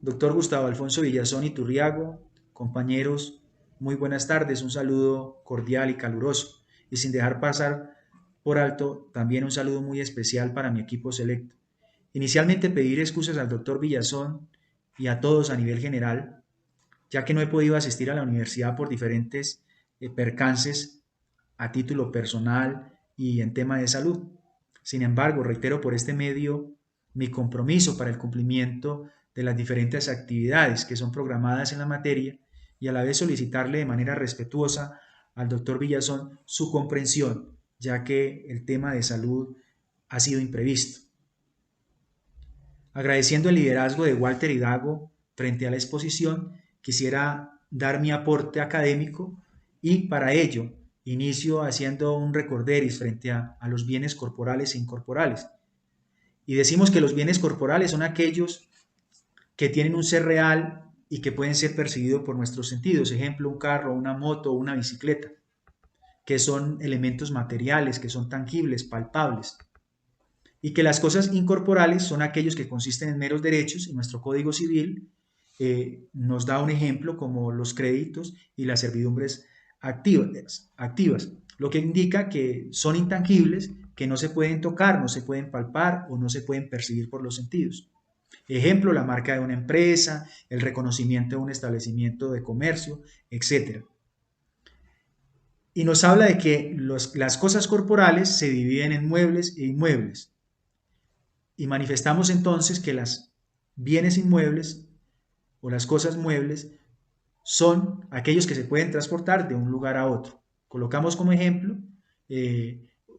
Doctor Gustavo Alfonso Villazón Iturriago, compañeros, muy buenas tardes, un saludo cordial y caluroso, y sin dejar pasar por alto también un saludo muy especial para mi equipo selecto. Inicialmente pedir excusas al doctor Villazón y a todos a nivel general, ya que no he podido asistir a la universidad por diferentes percances a título personal y en tema de salud. Sin embargo, reitero por este medio mi compromiso para el cumplimiento de las diferentes actividades que son programadas en la materia y a la vez solicitarle de manera respetuosa al doctor Villazón su comprensión, ya que el tema de salud ha sido imprevisto. Agradeciendo el liderazgo de Walter Hidalgo frente a la exposición, quisiera dar mi aporte académico y para ello inicio haciendo un recorderis frente a los bienes corporales e incorporales. Y decimos que los bienes corporales son aquellos que tienen un ser real y que pueden ser percibidos por nuestros sentidos, ejemplo, un carro, una moto o una bicicleta, que son elementos materiales, que son tangibles, palpables, y que las cosas incorporales son aquellos que consisten en meros derechos, y nuestro Código Civil nos da un ejemplo como los créditos y las servidumbres activas, lo que indica que son intangibles, que no se pueden tocar, no se pueden palpar o no se pueden percibir por los sentidos. Ejemplo, la marca de una empresa, el reconocimiento de un establecimiento de comercio, etc. Y nos habla de que las cosas corporales se dividen en muebles e inmuebles. Y manifestamos entonces que los bienes inmuebles o las cosas muebles son aquellos que se pueden transportar de un lugar a otro. Colocamos como ejemplo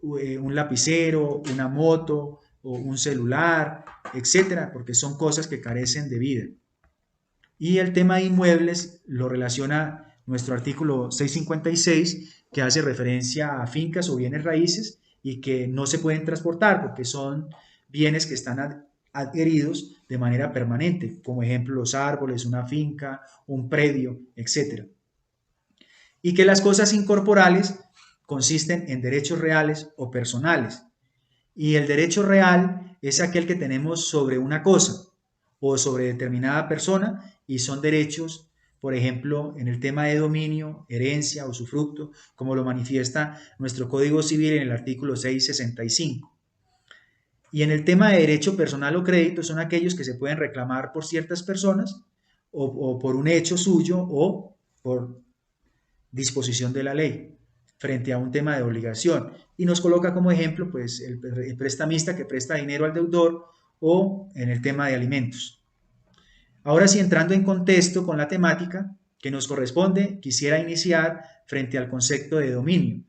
un lapicero, una moto o un celular, etcétera, porque son cosas que carecen de vida. Y el tema de inmuebles lo relaciona nuestro artículo 656, que hace referencia a fincas o bienes raíces y que no se pueden transportar porque son bienes que están adheridos de manera permanente, como ejemplo los árboles, una finca, un predio, etc. Y que las cosas incorporales consisten en derechos reales o personales. Y el derecho real es aquel que tenemos sobre una cosa o sobre determinada persona y son derechos, por ejemplo, en el tema de dominio, herencia, usufructo, como lo manifiesta nuestro Código Civil en el artículo 665. Y en el tema de derecho personal o crédito son aquellos que se pueden reclamar por ciertas personas o por un hecho suyo o por disposición de la ley frente a un tema de obligación y nos coloca como ejemplo pues el prestamista que presta dinero al deudor o en el tema de alimentos. Ahora sí, entrando en contexto con la temática que nos corresponde, quisiera iniciar frente al concepto de dominio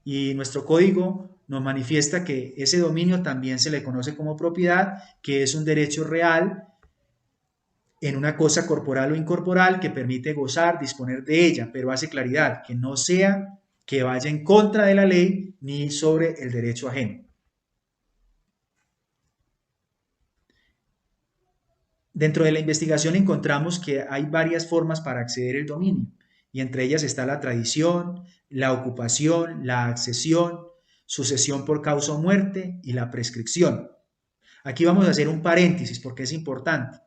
y nuestro código nos manifiesta que ese dominio también se le conoce como propiedad, que es un derecho real en una cosa corporal o incorporal que permite gozar, disponer de ella, pero hace claridad, que no sea que vaya en contra de la ley ni sobre el derecho ajeno. Dentro de la investigación encontramos que hay varias formas para acceder al dominio, y entre ellas está la tradición, la ocupación, la accesión, sucesión por causa o muerte y la prescripción. Aquí vamos a hacer un paréntesis porque es importante.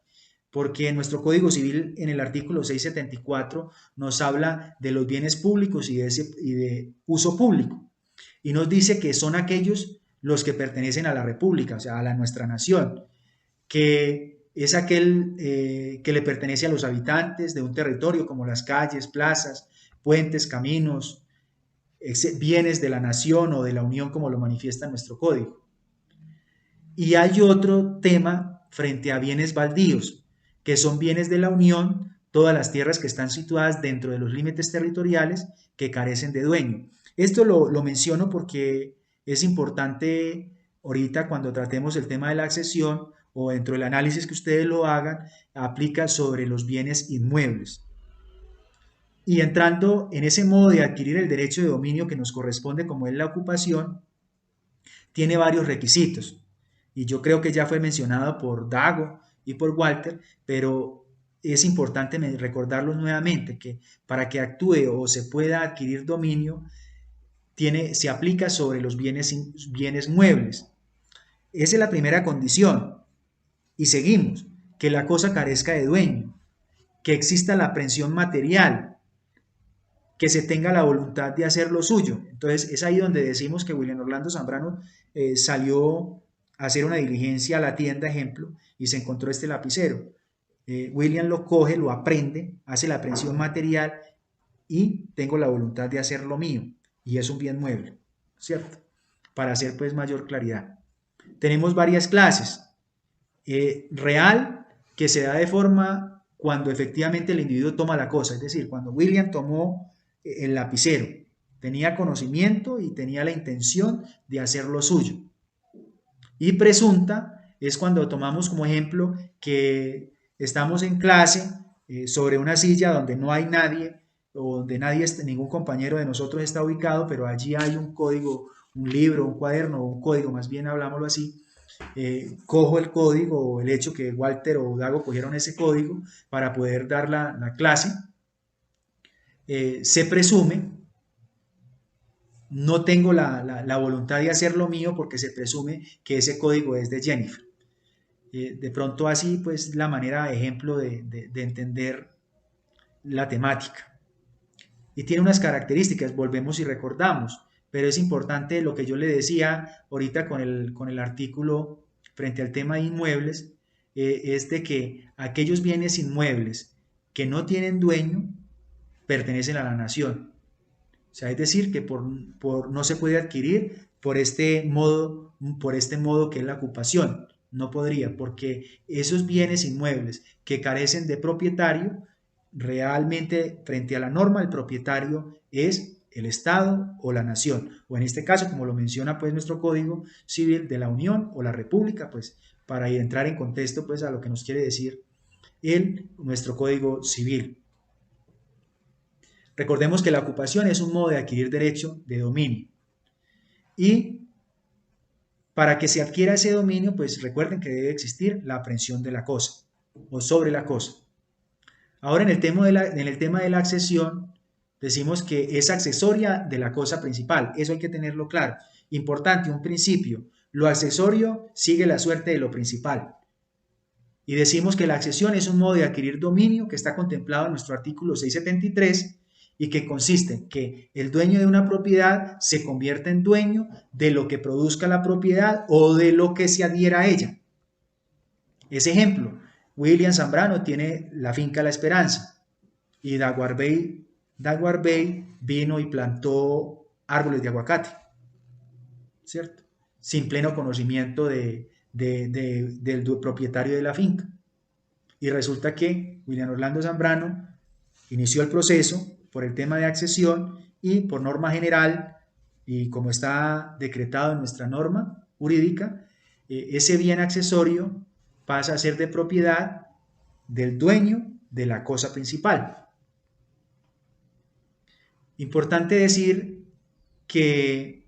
Porque nuestro Código Civil en el artículo 674 nos habla de los bienes públicos y de uso público y nos dice que son aquellos los que pertenecen a la República, o sea, a nuestra nación, que es aquel que le pertenece a los habitantes de un territorio como las calles, plazas, puentes, caminos, bienes de la nación o de la unión como lo manifiesta nuestro código. Y hay otro tema frente a bienes baldíos, que son bienes de la Unión, todas las tierras que están situadas dentro de los límites territoriales que carecen de dueño. Esto lo menciono porque es importante ahorita cuando tratemos el tema de la accesión o dentro del análisis que ustedes lo hagan, aplica sobre los bienes inmuebles. Y entrando en ese modo de adquirir el derecho de dominio que nos corresponde como es la ocupación, tiene varios requisitos. Y yo creo que ya fue mencionado por Dago y por Walter, pero es importante recordarlos nuevamente, que para que actúe o se pueda adquirir dominio, se aplica sobre los bienes muebles. Esa es la primera condición. Y seguimos, que la cosa carezca de dueño, que exista la aprehensión material, que se tenga la voluntad de hacer lo suyo. Entonces es ahí donde decimos que William Orlando Zambrano salió a hacer una diligencia a la tienda, ejemplo, y se encontró este lapicero. William lo coge, lo aprende, hace la aprehensión material y tengo la voluntad de hacer lo mío. Y es un bien mueble, ¿cierto? Para hacer pues mayor claridad. Tenemos varias clases. Real, que se da de forma cuando efectivamente el individuo toma la cosa, es decir, cuando William tomó el lapicero, tenía conocimiento y tenía la intención de hacer lo suyo. Y presunta es cuando tomamos como ejemplo que estamos en clase sobre una silla donde no hay nadie o donde nadie, ningún compañero de nosotros está ubicado, pero allí hay un código, un libro, un cuaderno, un código, más bien hablámoslo así. Cojo el código o el hecho que Walter o Dago cogieron ese código para poder dar la clase. Se presume, no tengo la voluntad de hacer lo mío porque se presume que ese código es de Jennifer. De pronto así pues la manera de ejemplo de entender la temática. Y tiene unas características, volvemos y recordamos, pero es importante lo que yo le decía ahorita con el artículo frente al tema de inmuebles, es de que aquellos bienes inmuebles que no tienen dueño pertenecen a la nación. O sea, es decir, que no se puede adquirir por este modo que es la ocupación. No podría, porque esos bienes inmuebles que carecen de propietario, realmente frente a la norma el propietario es el Estado o la nación, o en este caso, como lo menciona pues nuestro Código Civil de la Unión o la República, pues para entrar en contexto pues a lo que nos quiere decir nuestro Código Civil. Recordemos que la ocupación es un modo de adquirir derecho de dominio. Y para que se adquiera ese dominio, pues recuerden que debe existir la aprehensión de la cosa o sobre la cosa. Ahora en el tema de la accesión, decimos que es accesoria de la cosa principal. Eso hay que tenerlo claro. Importante, un principio. Lo accesorio sigue la suerte de lo principal. Y decimos que la accesión es un modo de adquirir dominio que está contemplado en nuestro artículo 673 y que consiste en que el dueño de una propiedad se convierta en dueño de lo que produzca la propiedad o de lo que se adhiera a ella. Ese ejemplo, William Zambrano tiene la finca La Esperanza y Dagwar Bey vino y plantó árboles de aguacate, ¿cierto? Sin pleno conocimiento del propietario de la finca. Y resulta que William Orlando Zambrano inició el proceso por el tema de accesión y por norma general, y como está decretado en nuestra norma jurídica, ese bien accesorio pasa a ser de propiedad del dueño de la cosa principal. Importante decir que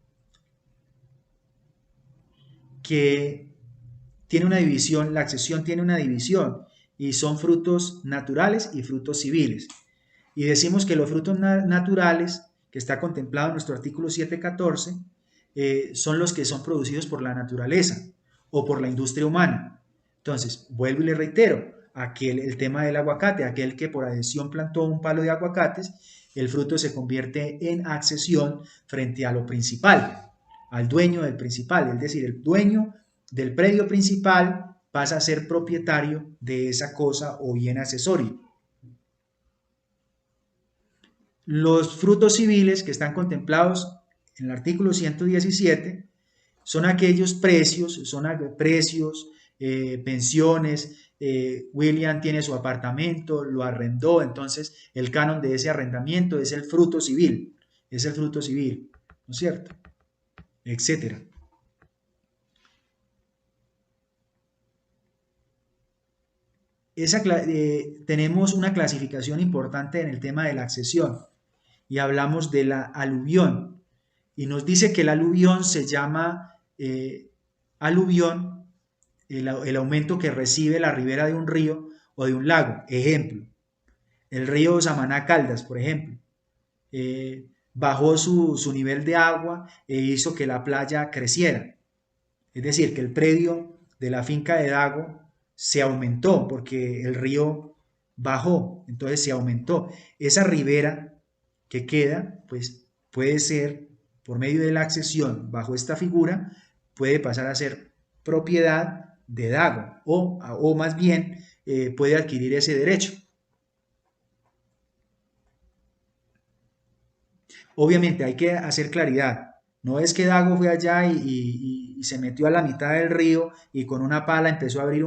tiene una división, la accesión tiene una división y son frutos naturales y frutos civiles. Y decimos que los frutos naturales, que está contemplado en nuestro artículo 714, son los que son producidos por la naturaleza o por la industria humana. Entonces, vuelvo y le reitero, el tema del aguacate, aquel que por adhesión plantó un palo de aguacates, el fruto se convierte en accesión frente a lo principal, al dueño del principal, es decir, el dueño del predio principal pasa a ser propietario de esa cosa o bien accesorio. Los frutos civiles que están contemplados en el artículo 117 son aquellos precios, pensiones. William tiene su apartamento, lo arrendó, entonces el canon de ese arrendamiento es el fruto civil, ¿no es cierto? Etcétera. Tenemos una clasificación importante en el tema de la accesión y hablamos de la aluvión y nos dice que el aluvión se llama aluvión el aumento que recibe la ribera de un río o de un lago. Ejemplo, el río Samaná Caldas, por ejemplo, bajó su nivel de agua e hizo que la playa creciera. Es decir, que el predio de la finca de Dago se aumentó porque el río bajó, entonces se aumentó. Esa ribera que queda, pues puede ser, por medio de la accesión bajo esta figura, puede pasar a ser propiedad de Dago o más bien puede adquirir ese derecho. Obviamente hay que hacer claridad. No es que Dago fue allá y se metió a la mitad del río y con una pala empezó a abrir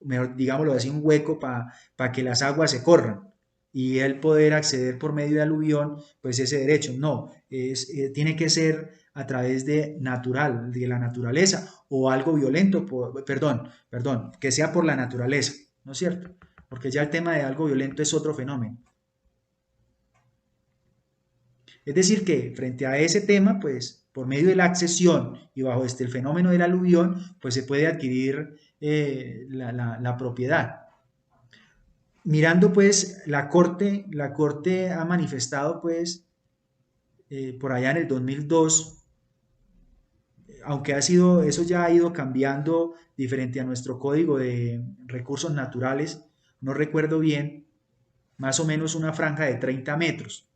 mejor, digámoslo así, un hueco para que las aguas se corran y él poder acceder por medio de aluvión, pues ese derecho. No, tiene que ser a través de la naturaleza o algo violento, perdón, que sea por la naturaleza, ¿no es cierto? Porque ya el tema de algo violento es otro fenómeno. Es decir, que frente a ese tema, pues por medio de la accesión y bajo el fenómeno del aluvión, pues se puede adquirir la propiedad. Mirando pues la corte ha manifestado pues por allá en el 2002, aunque eso ya ha ido cambiando diferente a nuestro código de recursos naturales, no recuerdo bien, más o menos una franja de 30 metros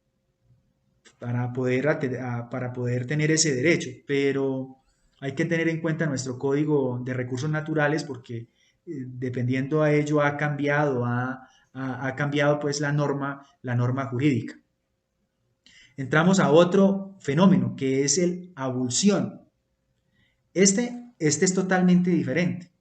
para poder tener ese derecho, pero hay que tener en cuenta nuestro código de recursos naturales porque dependiendo a ello ha cambiado pues la norma jurídica. Entramos a otro fenómeno que es el abulsión. Este es totalmente diferente.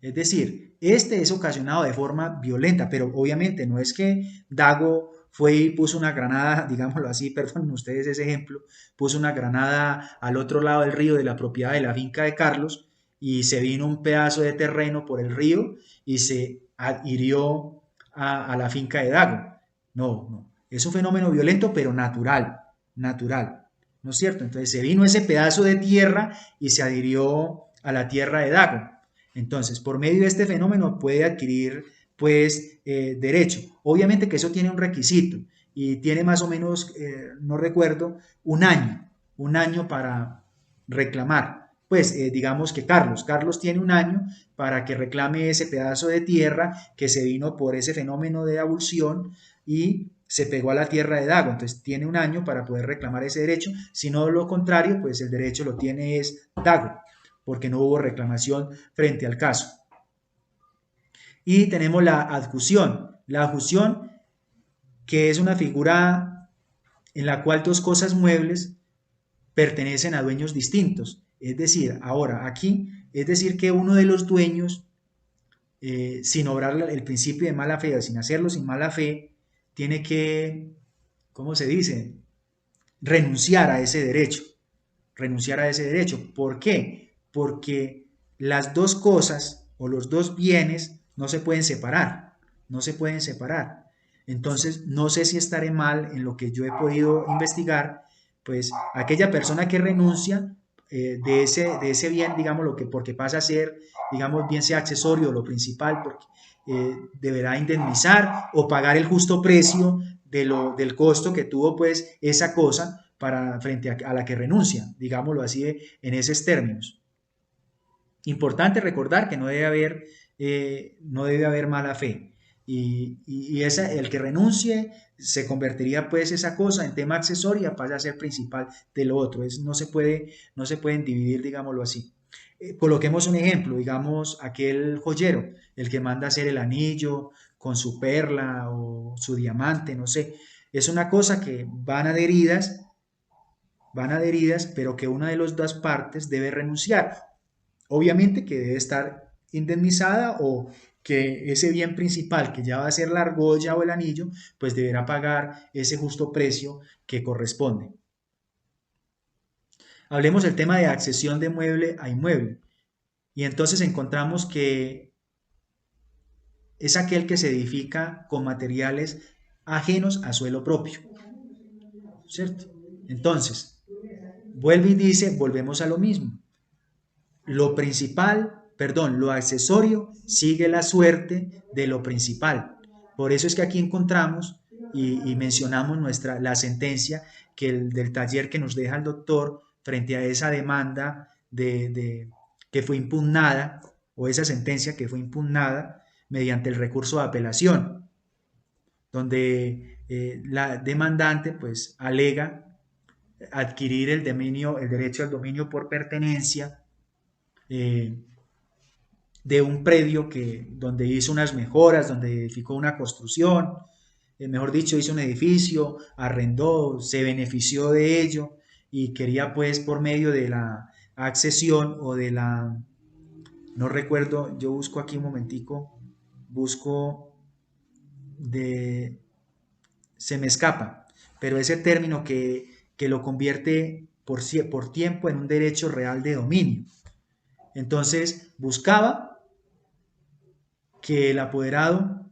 Es decir, este es ocasionado de forma violenta, pero obviamente no es que Dago fue y puso una granada, digámoslo así, perdonen ustedes ese ejemplo, puso una granada al otro lado del río de la propiedad de la finca de Carlos y se vino un pedazo de terreno por el río y se adhirió a la finca de Dago. No, no, es un fenómeno violento pero natural, ¿no es cierto? Entonces se vino ese pedazo de tierra y se adhirió a la tierra de Dago. Entonces, por medio de este fenómeno puede adquirir, pues, derecho. Obviamente que eso tiene un requisito y tiene más o menos, no recuerdo, un año para reclamar. Pues digamos que Carlos tiene un año para que reclame ese pedazo de tierra que se vino por ese fenómeno de abulsión y se pegó a la tierra de Dago. Entonces tiene un año para poder reclamar ese derecho. Si no lo contrario, pues el derecho lo tiene es Dago porque no hubo reclamación frente al caso. Y tenemos la adjusión. La adjusión, que es una figura en la cual dos cosas muebles pertenecen a dueños distintos. Es decir, ahora aquí, es decir que uno de los dueños, sin obrar el principio de mala fe o sin hacerlo sin mala fe, tiene que, ¿cómo se dice? Renunciar a ese derecho. Renunciar a ese derecho. ¿Por qué? Porque las dos cosas o los dos bienes no se pueden separar, no se pueden separar. Entonces, no sé si estaré mal en lo que yo he podido investigar, pues aquella persona que renuncia de ese bien, digamos, lo que porque pasa a ser, digamos, bien sea accesorio o lo principal, porque deberá indemnizar o pagar el justo precio del costo que tuvo pues esa cosa frente a la que renuncia, digámoslo así en esos términos. Importante recordar que no debe haber mala fe. El que renuncie se convertiría pues esa cosa en tema accesoria, pasa a ser principal de lo otro. No se pueden dividir, digámoslo así. Coloquemos un ejemplo, digamos aquel joyero, el que manda hacer el anillo con su perla o su diamante, no sé. Es una cosa que van adheridas, pero que una de las dos partes debe renunciar. Obviamente que debe estar indemnizada o que ese bien principal que ya va a ser la argolla o el anillo, pues deberá pagar ese justo precio que corresponde. Hablemos del tema de accesión de mueble a inmueble. Y entonces encontramos que es aquel que se edifica con materiales ajenos a suelo propio, ¿cierto? Entonces, vuelve y dice, volvemos a lo mismo. Lo accesorio sigue la suerte de lo principal. Por eso es que aquí encontramos y mencionamos la sentencia del taller que nos deja el doctor frente a esa demanda que fue impugnada o esa sentencia que fue impugnada mediante el recurso de apelación, donde la demandante pues alega adquirir el dominio, el derecho al dominio por pertenencia eh, de un predio donde hizo unas mejoras, donde edificó una construcción, mejor dicho, hizo un edificio, arrendó, se benefició de ello y quería pues por medio de la accesión o de la, no recuerdo, yo busco aquí un momentico, busco de, se me escapa, pero ese término que lo convierte por tiempo en un derecho real de dominio. Entonces buscaba que el apoderado